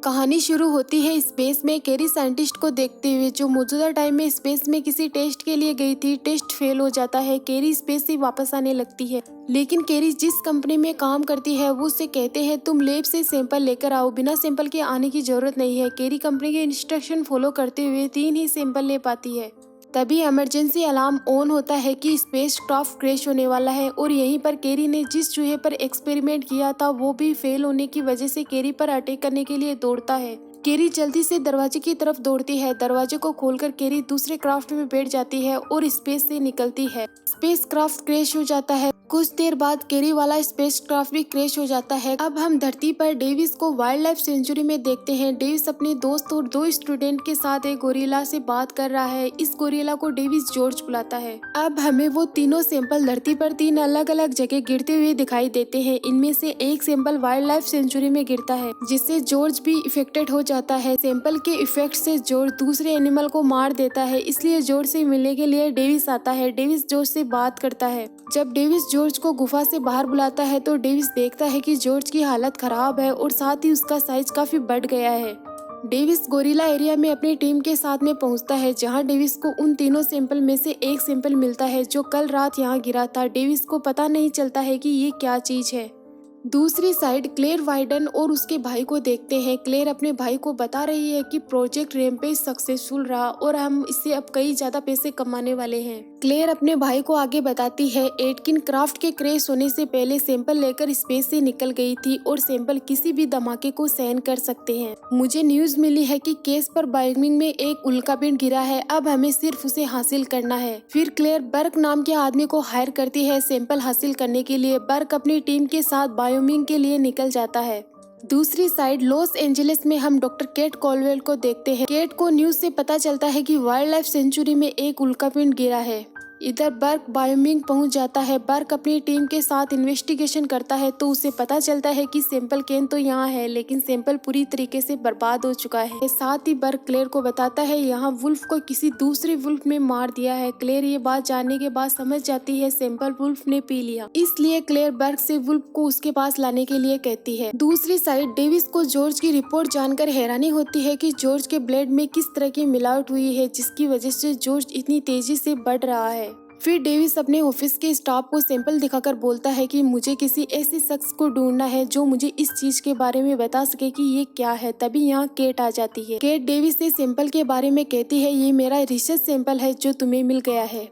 कहानी शुरू होती है स्पेस में कैरी साइंटिस्ट को देखते हुए, जो मौजूदा टाइम में स्पेस में किसी टेस्ट के लिए गई थी। टेस्ट फेल हो जाता है, कैरी स्पेस से वापस आने लगती है। लेकिन कैरी जिस कंपनी में काम करती है वो उससे कहते हैं तुम लैब से सैंपल लेकर आओ, बिना सैंपल के आने की जरूरत नहीं है। कैरी कंपनी के इंस्ट्रक्शन फॉलो करते हुए 3 ही सैंपल ले पाती है। तभी इमरजेंसी अलार्म ऑन होता है कि स्पेस क्राफ्ट क्रैश होने वाला है और यहीं पर कैरी ने जिस चूहे पर एक्सपेरिमेंट किया था वो भी फेल होने की वजह से कैरी पर अटैक करने के लिए दौड़ता है। कैरी जल्दी से दरवाजे की तरफ दौड़ती है। दरवाजे को खोलकर कैरी दूसरे क्राफ्ट में बैठ जाती है और स्पेस से निकलती है। स्पेस क्राफ्ट क्रैश हो जाता है। कुछ देर बाद कैरी वाला स्पेस क्राफ्ट भी क्रैश हो जाता है। अब हम धरती पर डेविस को वाइल्ड लाइफ सेंचुरी में देखते हैं। डेविस अपने दोस्त और 2 स्टूडेंट के साथ एक गोरिल्ला से बात कर रहा है। इस गोरिल्ला को डेविस जॉर्ज बुलाता है। अब हमें वो तीनों सैंपल धरती पर 3 अलग अलग जगह गिरते हुए दिखाई देते हैं। इनमें से एक सैंपल वाइल्ड लाइफ सेंचुरी में गिरता है, जिससे जॉर्ज भी इफेक्टेड हो जाता है। सैंपल के इफेक्ट से जॉर्ज दूसरे एनिमल को मार देता है, इसलिए जॉर्ज से मिलने के लिए डेविस आता है। डेविस जॉर्ज से बात करता है। जब डेविस जॉर्ज को गुफा से बाहर बुलाता है तो डेविस देखता है कि जॉर्ज की हालत खराब है और साथ ही उसका साइज काफी बढ़ गया है। डेविस गोरिल्ला एरिया में अपनी टीम के साथ में पहुंचता है, जहां डेविस को उन तीनों सैंपल में से एक सैंपल मिलता है जो कल रात यहां गिरा था। डेविस को पता नहीं चलता है कि ये क्या चीज है। दूसरी साइड क्लेयर वाइडन और उसके भाई को देखते हैं। क्लेयर अपने भाई को बता रही है कि प्रोजेक्ट रैम्पेज सक्सेसफुल रहा और हम इससे अब कई ज्यादा पैसे कमाने वाले हैं। क्लेयर अपने भाई को आगे बताती है एटकिन क्राफ्ट के क्रैश होने से पहले सैंपल लेकर स्पेस से निकल गई थी और सैंपल किसी भी धमाके को सहन कर सकते हैं। मुझे न्यूज मिली है कि केस पर वायोमिंग में एक उल्कापिंड गिरा है, अब हमें सिर्फ उसे हासिल करना है। फिर क्लेयर बर्क नाम के आदमी को हायर करती है सैंपल हासिल करने के लिए। बर्क अपनी टीम के साथ वायोमिंग के लिए निकल जाता है। दूसरी साइड लॉस एंजलिस में हम डॉक्टर केट कॉलवेल को देखते हैं। केट को न्यूज से पता चलता है कि वाइल्ड लाइफ सेंचुरी में एक उल्कापिंड गिरा है। इधर बर्क वायोमिंग पहुंच जाता है। बर्क अपनी टीम के साथ इन्वेस्टिगेशन करता है तो उसे पता चलता है कि सैंपल कैन तो यहाँ है, लेकिन सैंपल पूरी तरीके से बर्बाद हो चुका है। साथ ही बर्क क्लेयर को बताता है यहाँ वुल्फ को किसी दूसरे वुल्फ ने मार दिया है। क्लेयर ये बात जानने के बाद समझ जाती है सैंपल वुल्फ ने पी लिया, इसलिए क्लेयर बर्क से वुल्फ को उसके पास लाने के लिए कहती है। दूसरी साइड डेविस को जॉर्ज की रिपोर्ट जानकर हैरानी होती है कि जॉर्ज के ब्लड में किस तरह की मिलावट हुई है, जिसकी वजह से जॉर्ज इतनी तेजी से बढ़ रहा है। फिर डेविस अपने ऑफिस के स्टाफ को सैंपल दिखाकर बोलता है कि मुझे किसी ऐसे शख्स को ढूंढना है जो मुझे इस चीज के बारे में बता सके कि ये क्या है। तभी यहाँ केट आ जाती है। केट डेविस से सैंपल के बारे में कहती है ये मेरा रिसर्च सैंपल है जो तुम्हें मिल गया है।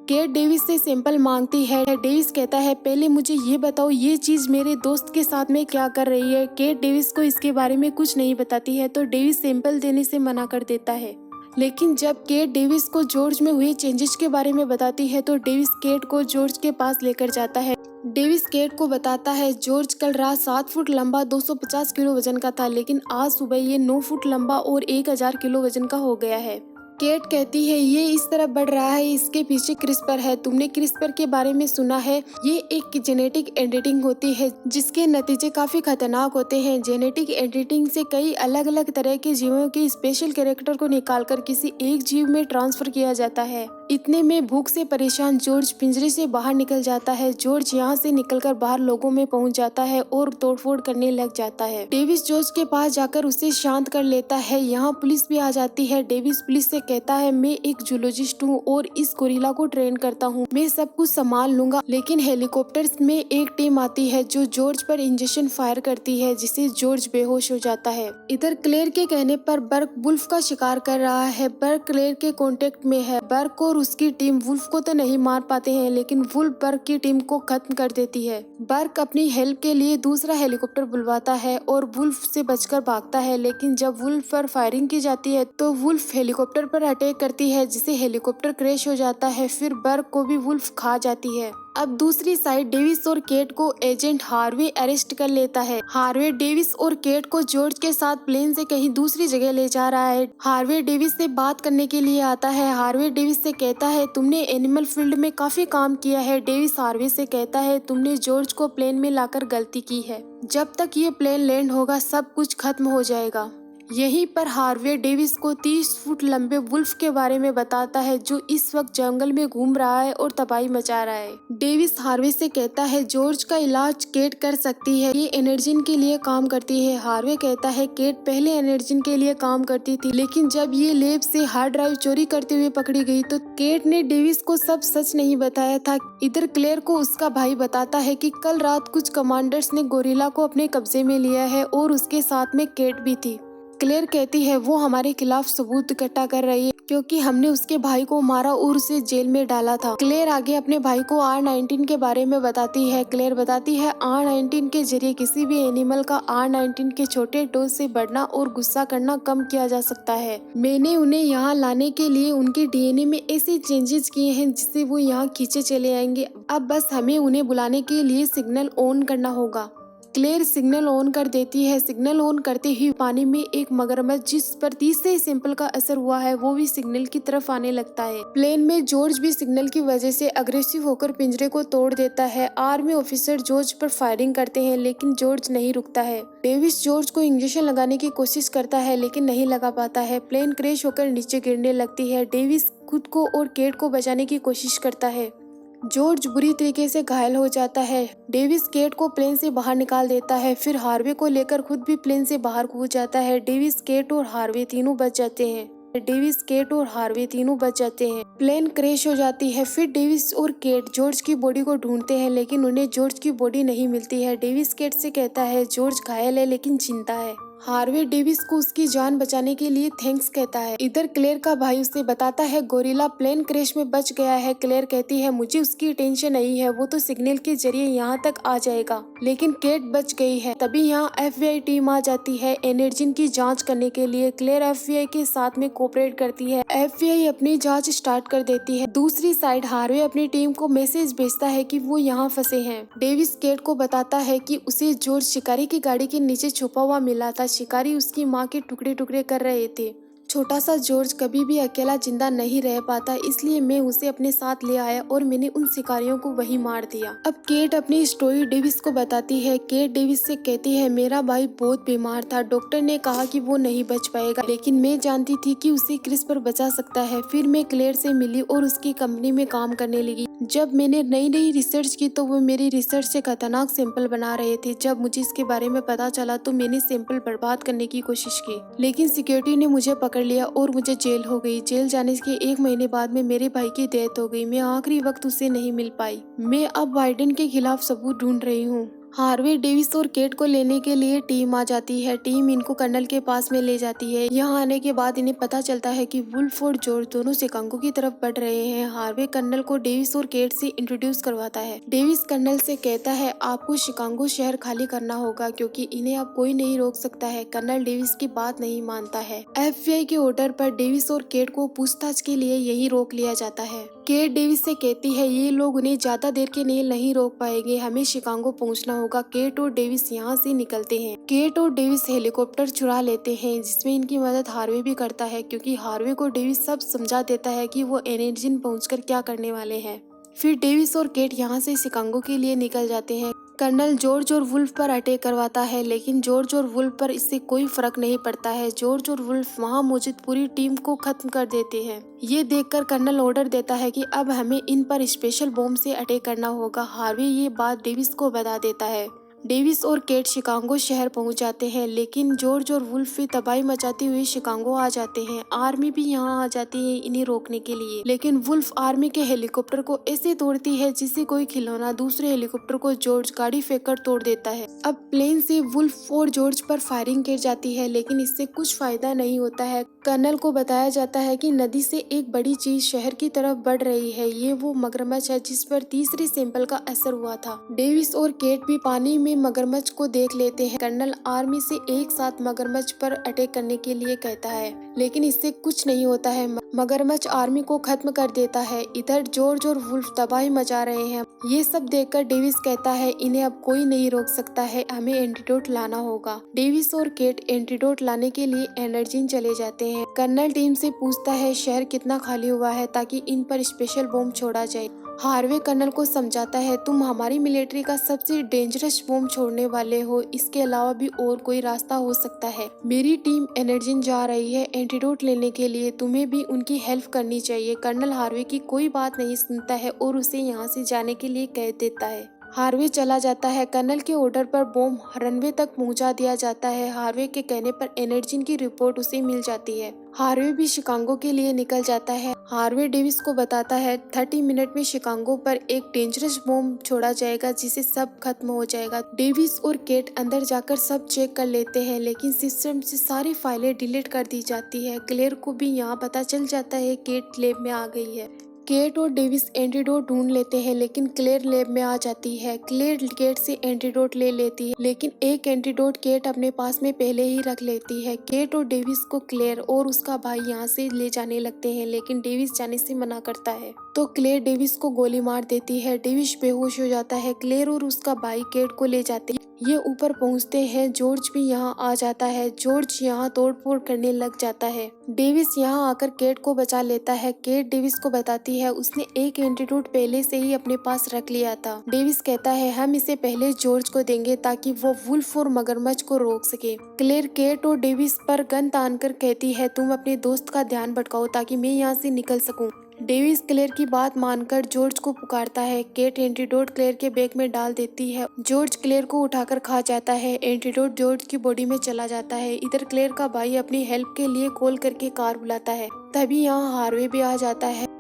केट डेविस से सैंपल मांगती है। डेविस कहता है पहले मुझे ये बताओ ये चीज मेरे दोस्त के साथ में क्या कर रही है। केट डेविस को इसके बारे में कुछ नहीं बताती है तो डेविस सैंपल देने से मना कर देता है। लेकिन जब केट डेविस को जॉर्ज में हुए चेंजेस के बारे में बताती है तो डेविस केट को जॉर्ज के पास लेकर जाता है। डेविस केट को बताता है जॉर्ज कल रात 7 फुट लंबा 250 किलो वजन का था, लेकिन आज सुबह ये 9 फुट लंबा और 1000 किलो वजन का हो गया है। केट कहती है ये इस तरह बढ़ रहा है, इसके पीछे क्रिस्पर है। तुमने क्रिस्पर के बारे में सुना है? ये एक जेनेटिक एडिटिंग होती है जिसके नतीजे काफी खतरनाक होते हैं। जेनेटिक एडिटिंग से कई अलग अलग तरह के जीवों के स्पेशल कैरेक्टर को निकालकर किसी एक जीव में ट्रांसफर किया जाता है। इतने में भूख से परेशान जॉर्ज पिंजरे से बाहर निकल जाता है। जॉर्ज यहाँ से निकलकर बाहर लोगों में पहुँच जाता है और तोड़फोड़ करने लग जाता है। डेविस जॉर्ज के पास जाकर उसे शांत कर लेता है। यहाँ पुलिस भी आ जाती है। डेविस पुलिस से कहता है मैं एक जूलॉजिस्ट हूँ और इस गोरिल्ला को ट्रेन करता हूँ, मैं सब कुछ संभाल लूंगा। लेकिन हेलीकॉप्टर में एक टीम आती है जो जॉर्ज पर इंजेक्शन फायर करती है, जिससे जॉर्ज बेहोश हो जाता है। इधर क्लेयर के कहने पर बर्क वुल्फ का शिकार कर रहा है। बर्क क्लेयर के कांटेक्ट में है। बर्क और उसकी टीम वुल्फ को तो नहीं मार पाते हैं, लेकिन वुल्फ बर्क की टीम को खत्म कर देती है। बर्क अपनी हेल्प के लिए दूसरा हेलीकॉप्टर बुलवाता है और वुल्फ से बचकर भागता है, लेकिन जब वुल्फ पर फायरिंग की जाती है तो वुल्फ हेलीकॉप्टर पर अटैक करती है, जिससे हेलीकॉप्टर क्रैश हो जाता है। फिर बर्क को भी वुल्फ खा जाती है। अब दूसरी साइड डेविस और केट को एजेंट हार्वे अरेस्ट कर लेता है। हार्वे डेविस और केट को जॉर्ज के साथ प्लेन से कहीं दूसरी जगह ले जा रहा है। हार्वे डेविस से बात करने के लिए आता है। हार्वे डेविस से कहता है तुमने एनिमल फील्ड में काफी काम किया है। डेविस हार्वे से कहता है तुमने जॉर्ज को प्लेन में लाकर गलती की है, जब तक ये प्लेन लैंड होगा सब कुछ खत्म हो जाएगा। यहीं पर हार्वे डेविस को 30 फुट लंबे वुल्फ के बारे में बताता है जो इस वक्त जंगल में घूम रहा है और तबाही मचा रहा है। डेविस हार्वे से कहता है जॉर्ज का इलाज केट कर सकती है, ये एनर्जिन के लिए काम करती है। हार्वे कहता है केट पहले एनर्जिन के लिए काम करती थी, लेकिन जब ये लैब से हार्ड ड्राइव चोरी करते हुए पकड़ी गई तो केट ने डेविस को सब सच नहीं बताया था। इधर क्लेयर को उसका भाई बताता है कि कल रात कुछ कमांडर्स ने गोरिल्ला को अपने कब्जे में लिया है और उसके साथ में केट भी थी। क्लेयर कहती है वो हमारे खिलाफ सबूत इकट्ठा कर रही है क्योंकि हमने उसके भाई को मारा और उसे जेल में डाला था। क्लेयर आगे अपने भाई को R19 के बारे में बताती है। क्लेयर बताती है R19 के जरिए किसी भी एनिमल का R19 के छोटे डोज से बढ़ना और गुस्सा करना कम किया जा सकता है। मैंने उन्हें यहाँ लाने के लिए उनके DNA में ऐसे चेंजेस किए हैं जिससे वो यहाँ खींचे चले आएंगे। अब बस हमें उन्हें बुलाने के लिए सिग्नल ऑन करना होगा। क्लेयर सिग्नल ऑन कर देती है। सिग्नल ऑन करते ही पानी में एक मगरमच्छ जिस पर तीसरे सैंपल का असर हुआ है वो भी सिग्नल की तरफ आने लगता है। प्लेन में जॉर्ज भी सिग्नल की वजह से अग्रेसिव होकर पिंजरे को तोड़ देता है। आर्मी ऑफिसर जॉर्ज पर फायरिंग करते हैं लेकिन जॉर्ज नहीं रुकता है। डेविस जॉर्ज को इंजेक्शन लगाने की कोशिश करता है लेकिन नहीं लगा पाता है। प्लेन क्रैश होकर नीचे गिरने लगती है। डेविस खुद को और केट को बचाने की कोशिश करता है। जॉर्ज बुरी तरीके से घायल हो जाता है। डेविस केट को प्लेन से बाहर निकाल देता है, फिर हार्वे को लेकर खुद भी प्लेन से बाहर कूद जाता है। डेविस केट और हार्वे तीनों बच जाते हैं। प्लेन क्रैश हो जाती है। फिर डेविस और केट जॉर्ज की बॉडी को ढूंढते हैं लेकिन उन्हें जॉर्ज की बॉडी नहीं मिलती है। डेविस केट से कहता है जॉर्ज घायल है लेकिन जिंदा है। हार्वे डेविस को उसकी जान बचाने के लिए थैंक्स कहता है। इधर क्लेयर का भाई उसे बताता है गोरिल्ला प्लेन क्रैश में बच गया है। क्लेयर कहती है मुझे उसकी टेंशन नहीं है, वो तो सिग्नल के जरिए यहाँ तक आ जाएगा, लेकिन केट बच गई है। तभी यहाँ FBI टीम आ जाती है एनर्जिन की जांच करने के लिए। क्लेयर FBI के साथ में कोऑपरेट करती है। FBI अपनी जांच स्टार्ट कर देती है। दूसरी साइड हार्वे अपनी टीम को मैसेज भेजता है कि वो यहाँ फंसे हैं। डेविस केट को बताता है कि उसे जॉर्ज शिकारी की गाड़ी के नीचे छुपा हुआ मिला था। शिकारी उसकी माँ के टुकड़े टुकड़े कर रहे थे। छोटा सा जॉर्ज कभी भी अकेला जिंदा नहीं रह पाता, इसलिए मैं उसे अपने साथ ले आया और मैंने उन शिकारियों को वही मार दिया। अब केट अपनी स्टोरी डेविस को बताती है। केट डेविस से कहती है मेरा भाई बहुत बीमार था, डॉक्टर ने कहा कि वो नहीं बच पाएगा, लेकिन मैं जानती थी कि उसे क्रिस्पर बचा सकता है। फिर मैं क्लेयर से मिली और उसकी कंपनी में काम करने लगी। जब मैंने नई नई रिसर्च की तो वो मेरी रिसर्च से खतरनाक सैंपल बना रहे थे। जब मुझे इसके बारे में पता चला तो मैंने सैंपल बर्बाद करने की कोशिश की, लेकिन सिक्योरिटी ने मुझे पकड़ लिया और मुझे जेल हो गई। जेल जाने के 1 महीने बाद में मेरे भाई की डेथ हो गई। मैं आखिरी वक्त उसे नहीं मिल पाई। मैं अब बाइडेन के खिलाफ सबूत ढूंढ रही हूँ। हार्वे डेविस और केट को लेने के लिए टीम आ जाती है। टीम इनको कर्नल के पास में ले जाती है। यहाँ आने के बाद इन्हें पता चलता है कि वुल्फ और जॉर्ज दोनों शिकागो की तरफ बढ़ रहे हैं। हार्वे कर्नल को डेविस और केट से इंट्रोड्यूस करवाता है। डेविस कर्नल से कहता है आपको शिकागो शहर खाली करना होगा क्योंकि इन्हें अब कोई नहीं रोक सकता है। कर्नल डेविस की बात नहीं मानता है। FBI के ऑर्डर पर डेविस और केट को पूछताछ के लिए यही रोक लिया जाता है। केट डेविस से कहती है ये लोग उन्हें ज्यादा देर के लिए नहीं रोक पाएंगे, हमें शिकागो पहुंचना होगा। केट और डेविस यहाँ से निकलते हैं। केट और डेविस हेलीकॉप्टर चुरा लेते हैं जिसमें इनकी मदद हार्वे भी करता है क्योंकि हार्वे को डेविस सब समझा देता है कि वो एनर्जिन पहुंचकर क्या करने वाले हैं। फिर डेविस और केट यहाँ से शिकागो के लिए निकल जाते हैं। कर्नल जॉर्ज और वुल्फ पर अटैक करवाता है लेकिन जॉर्ज और वुल्फ पर इससे कोई फर्क नहीं पड़ता है। जॉर्ज और वुल्फ वहां मौजूद पूरी टीम को खत्म कर देते हैं। ये देखकर कर्नल ऑर्डर देता है कि अब हमें इन पर स्पेशल बॉम्ब से अटैक करना होगा। हार्वे ये बात डेविस को बता देता है। डेविस और केट शिकागो शहर पहुंच जाते हैं लेकिन जॉर्ज और वुल्फ भी तबाही मचाते हुए शिकागो आ जाते हैं। आर्मी भी यहां आ जाती है इन्हें रोकने के लिए, लेकिन वुल्फ आर्मी के हेलीकॉप्टर को ऐसे तोड़ती है जिससे कोई खिलौना दूसरे हेलीकॉप्टर को जॉर्ज गाड़ी फेंककर तोड़ देता है। अब प्लेन से वुल्फ और जॉर्ज पर फायरिंग की जाती है लेकिन इससे कुछ फायदा नहीं होता है। कर्नल को बताया जाता है कि नदी से एक बड़ी चीज शहर की तरफ बढ़ रही है। ये वो मगरमच्छ है जिस पर तीसरे सैंपल का असर हुआ था। डेविस और केट भी पानी में मगरमच्छ को देख लेते हैं। कर्नल आर्मी से एक साथ मगरमच्छ पर अटैक करने के लिए कहता है लेकिन इससे कुछ नहीं होता है। मगरमच्छ आर्मी को खत्म कर देता है। इधर जॉर्ज और वुल्फ तबाही मचा रहे हैं। ये सब देखकर डेविस कहता है इन्हें अब कोई नहीं रोक सकता है, हमें एंटीडोट लाना होगा। डेविस और केट एंटीडोट लाने के लिए एनर्जिन चले जाते हैं। कर्नल टीम से पूछता है शहर कितना खाली हुआ है ताकि इन पर स्पेशल बॉम्ब छोड़ा जाए। हार्वे कर्नल को समझाता है, तुम हमारी मिलिट्री का सबसे डेंजरस बॉम्ब छोड़ने वाले हो, इसके अलावा भी और कोई रास्ता हो सकता है। मेरी टीम एनर्जिन जा रही है एंटीडोट लेने के लिए, तुम्हें भी उनकी हेल्प करनी चाहिए। कर्नल हार्वे की कोई बात नहीं सुनता है और उसे यहाँ से जाने के लिए कह देता है। हार्वे चला जाता है। कर्नल के ऑर्डर पर बॉम्ब रनवे तक पहुंचा दिया जाता है। हार्वे के कहने पर एनर्जिन की रिपोर्ट उसे मिल जाती है। हार्वे भी शिकागो के लिए निकल जाता है। हार्वे डेविस को बताता है 30 मिनट में शिकागो पर एक डेंजरस बॉम्ब छोड़ा जाएगा जिससे सब खत्म हो जाएगा। डेविस और केट अंदर जाकर सब चेक कर लेते हैं, लेकिन सिस्टम से सारी फाइलें डिलीट कर दी जाती है। क्लेयर को भी यहाँ पता चल जाता है केट लैब में आ गई है। केट और डेविस एंटीडोट ढूंढ लेते हैं, लेकिन क्लेयर लैब में आ जाती है। क्लेयर केट से एंटीडोट ले लेती है, लेकिन एक एंटीडोट केट अपने पास में पहले ही रख लेती है। केट और डेविस को क्लेयर और उसका भाई यहाँ से ले जाने लगते हैं, लेकिन डेविस जाने से मना करता है, तो क्लेयर डेविस को गोली मार देती है। डेविस बेहोश हो जाता है। क्लेयर और उसका भाई केट को ले जाते हैं। ये ऊपर पहुंचते हैं। जॉर्ज भी यहाँ आ जाता है। जॉर्ज यहाँ तोड़फोड़ करने लग जाता है। डेविस यहाँ आकर केट को बचा लेता है। केट डेविस को बताती है उसने एक एंटीडोट पहले से ही अपने पास रख लिया था। डेविस कहता है हम इसे पहले जॉर्ज को देंगे ताकि वो वुल्फ और मगरमच्छ को रोक सके। क्लेयर केट और डेविस पर गन तान कर कहती है तुम अपने दोस्त का ध्यान भटकाओ ताकि मैं यहाँ से निकल सकूं। डेविस क्लेयर की बात मानकर जॉर्ज को पुकारता है। केट एंटीडोट क्लेयर के बैग में डाल देती है। जॉर्ज क्लेयर को उठाकर खा जाता है। एंटीडोट जॉर्ज की बॉडी में चला जाता है। इधर क्लेयर का भाई अपनी हेल्प के लिए कॉल करके कार बुलाता है। तभी यहाँ हार्वे भी आ जाता है।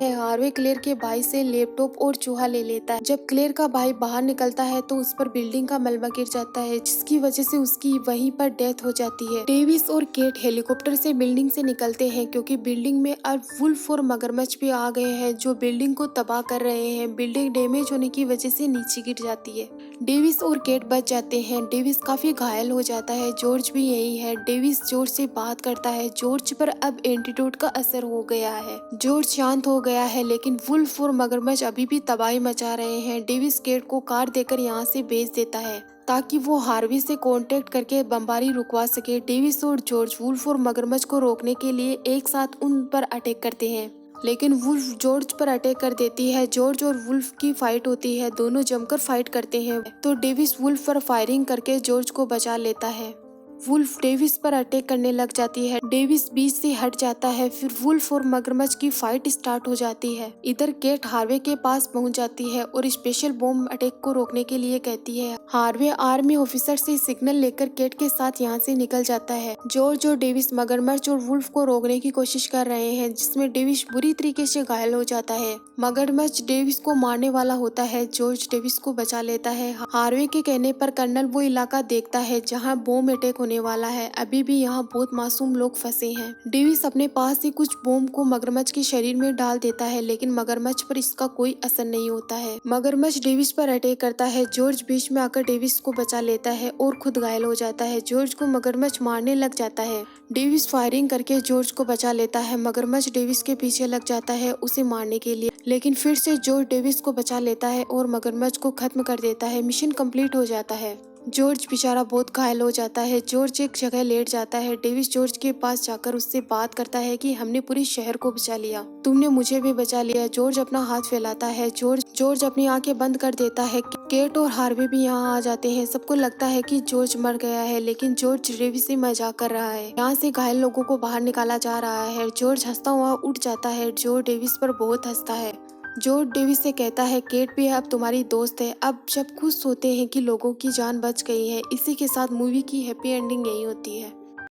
हार्वे क्लेयर के भाई से लैपटॉप और चूहा ले लेता है। जब क्लेयर का भाई बाहर निकलता है तो उस पर बिल्डिंग का मलबा गिर जाता है, जिसकी वजह से उसकी वहीं पर डेथ हो जाती है। डेविस और केट हेलीकॉप्टर से बिल्डिंग से निकलते हैं, क्योंकि बिल्डिंग में अब वुल्फ और मगरमच्छ भी आ गए हैं जो बिल्डिंग को तबाह कर रहे हैं। बिल्डिंग डैमेज होने की वजह से नीचे गिर जाती है। डेविस और केट बच जाते हैं। डेविस काफी घायल हो जाता है। जॉर्ज भी यही है। डेविस जॉर्ज से बात करता है। जॉर्ज पर अब एंटीडोट का असर हो गया है। जॉर्ज शांत हो गया है, लेकिन वुल्फ और मगरमच्छ अभी भी तबाही मचा रहे हैं। डेविस केट को कार देकर यहाँ से भेज देता है ताकि वो हार्वे से कांटेक्ट करके बमबारी रुकवा सके। डेविस और जॉर्ज वुल्फ और मगरमच्छ को रोकने के लिए एक साथ उन पर अटैक करते हैं, लेकिन वुल्फ जॉर्ज पर अटैक कर देती है। जॉर्ज और वुल्फ की फाइट होती है। दोनों जमकर फाइट करते हैं, तो डेविस वुल्फ पर फायरिंग करके जॉर्ज को बचा लेता है। वुल्फ डेविस पर अटैक करने लग जाती है। डेविस बीच से हट जाता है। फिर वुल्फ और मगरमच्छ की फाइट स्टार्ट हो जाती है। इधर केट हार्वे के पास पहुंच जाती है और स्पेशल बॉम्ब अटैक को रोकने के लिए कहती है। हार्वे आर्मी ऑफिसर से सिग्नल लेकर केट के साथ यहाँ से निकल जाता है। जॉर्ज और डेविस मगरमच्छ और वुल्फ को रोकने की कोशिश कर रहे हैं, जिसमें डेविस बुरी तरीके से घायल हो जाता है। मगरमच्छ डेविस को मारने वाला होता है। जॉर्ज डेविस को बचा लेता है। हार्वे के कहने पर कर्नल वो इलाका देखता है जहाँ बॉम्ब अटैक होने वाला है। अभी भी यहाँ बहुत मासूम लोग फंसे हैं। डेविस अपने पास से कुछ बॉम्ब को मगरमच्छ के शरीर में डाल देता है, लेकिन मगरमच्छ पर इसका कोई असर नहीं होता है। मगरमच्छ डेविस पर अटैक करता है। जॉर्ज बीच में आकर डेविस को बचा लेता है और खुद घायल हो जाता है। जॉर्ज को मगरमच्छ मारने लग जाता है। डेविस फायरिंग करके जॉर्ज को बचा लेता है। मगरमच्छ डेविस के पीछे लग जाता है उसे मारने के लिए, लेकिन फिर से जॉर्ज डेविस को बचा लेता है और मगरमच्छ को खत्म कर देता है। मिशन कंप्लीट हो जाता है। जॉर्ज बेचारा बहुत घायल हो जाता है। जॉर्ज एक जगह लेट जाता है। डेविस जॉर्ज के पास जाकर उससे बात करता है कि हमने पूरे शहर को बचा लिया, तुमने मुझे भी बचा लिया। जॉर्ज अपना हाथ फैलाता है। जॉर्ज अपनी आंखें बंद कर देता है। केट और हार्वे भी यहाँ आ जाते हैं। सबको लगता है कि जॉर्ज मर गया है, लेकिन जॉर्ज डेविस से मजाक कर रहा है। यहाँ से घायल लोगों को बाहर निकाला जा रहा है। जॉर्ज हंसता हुआ उठ जाता है। जॉर्ज डेविस पर बहुत हंसता है। जॉर्ज डेविस से कहता है केट भी अब तुम्हारी दोस्त है। अब सब खुश होते हैं कि लोगों की जान बच गई है। इसी के साथ मूवी की हैप्पी एंडिंग यही होती है।